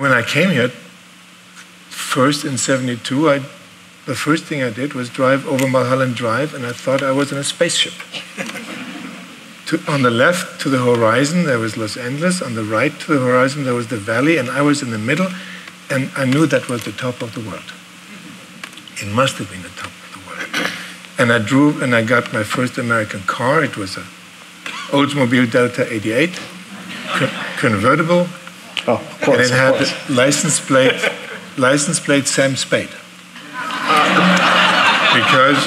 When I came here, first in '72, the first thing I did was drive over Mulholland Drive, and I thought I was in a spaceship. On the left, to the horizon, there was Los Angeles. On the right, to the horizon, there was the valley, and I was in the middle, and I knew that was the top of the world. It must have been the top of the world. And I drove, and I got my first American car. It was an Oldsmobile Delta 88, convertible. Oh, of course, and it had the license plate Sam Spade. Because,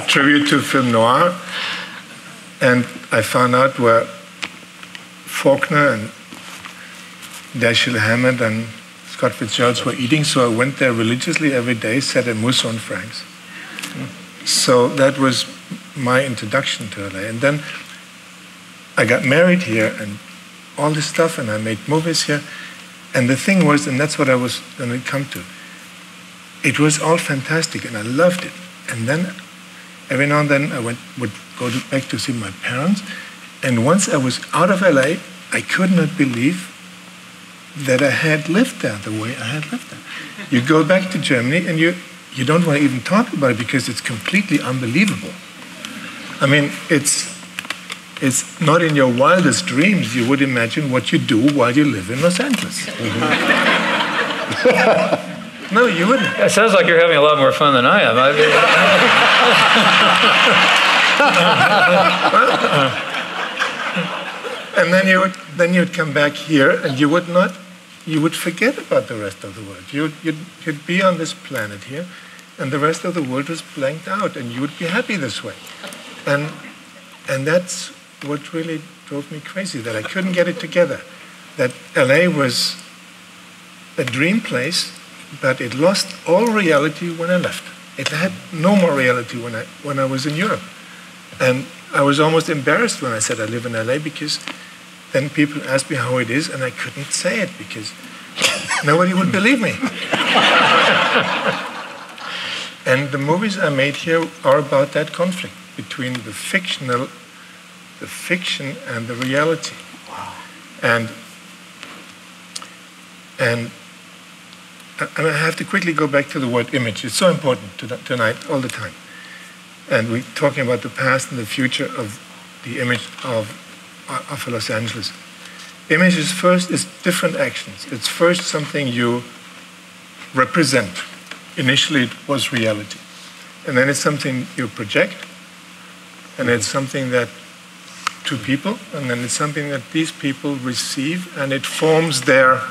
tribute to film noir, and I found out where Faulkner and Dashiell Hammett and Scott Fitzgerald were eating, so I went there religiously every day, sat at Musso and Frank's. So that was my introduction to LA. And then I got married here and all this stuff, and I made movies here. And the thing was, and that's what I was going to come to, it was all fantastic, and I loved it. And then every now and then I would go back to see my parents, and once I was out of LA, I could not believe that I had lived there the way I had lived there. You go back to Germany, and you don't want to even talk about it because it's completely unbelievable. I mean, it's not in your wildest dreams you would imagine what you do while you live in Los Angeles. No, you wouldn't. It sounds like you're having a lot more fun than I am. And then you'd come back here, and you would forget about the rest of the world. You'd be on this planet here, and the rest of the world was blanked out, and you would be happy this way. And that's what really drove me crazy, that I couldn't get it together. That LA was a dream place, but it lost all reality when I left. It had no more reality when I was in Europe. And I was almost embarrassed when I said I live in LA, because then people asked me how it is, and I couldn't say it because nobody would believe me. And the movies I made here are about that conflict between the fiction and the reality. Wow. And I have to quickly go back to the word image. It's so important tonight, all the time. And we're talking about the past and the future of the image of Los Angeles. Image is different actions. It's first something you represent. Initially, it was reality. And then it's something you project. And it's something that to people. And then it's something that these people receive. And it forms their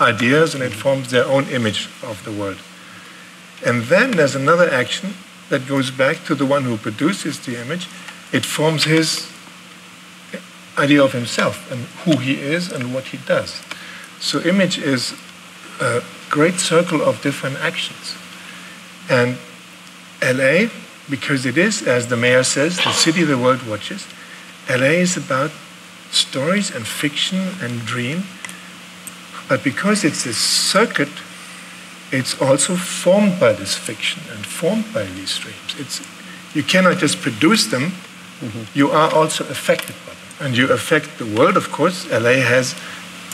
ideas, and it forms their own image of the world. And then there's another action that goes back to the one who produces the image. It forms his idea of himself and who he is and what he does. So image is a great circle of different actions. And LA, because it is, as the mayor says, the city the world watches, LA is about stories and fiction and dream. But because it's a circuit, it's also formed by this fiction and formed by these dreams. You cannot just produce them, you are also affected by them. And you affect the world, of course. LA has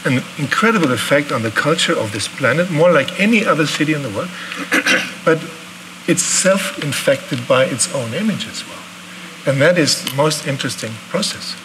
an incredible effect on the culture of this planet, more like any other city in the world. But it's self-infected by its own image as well. And that is the most interesting process.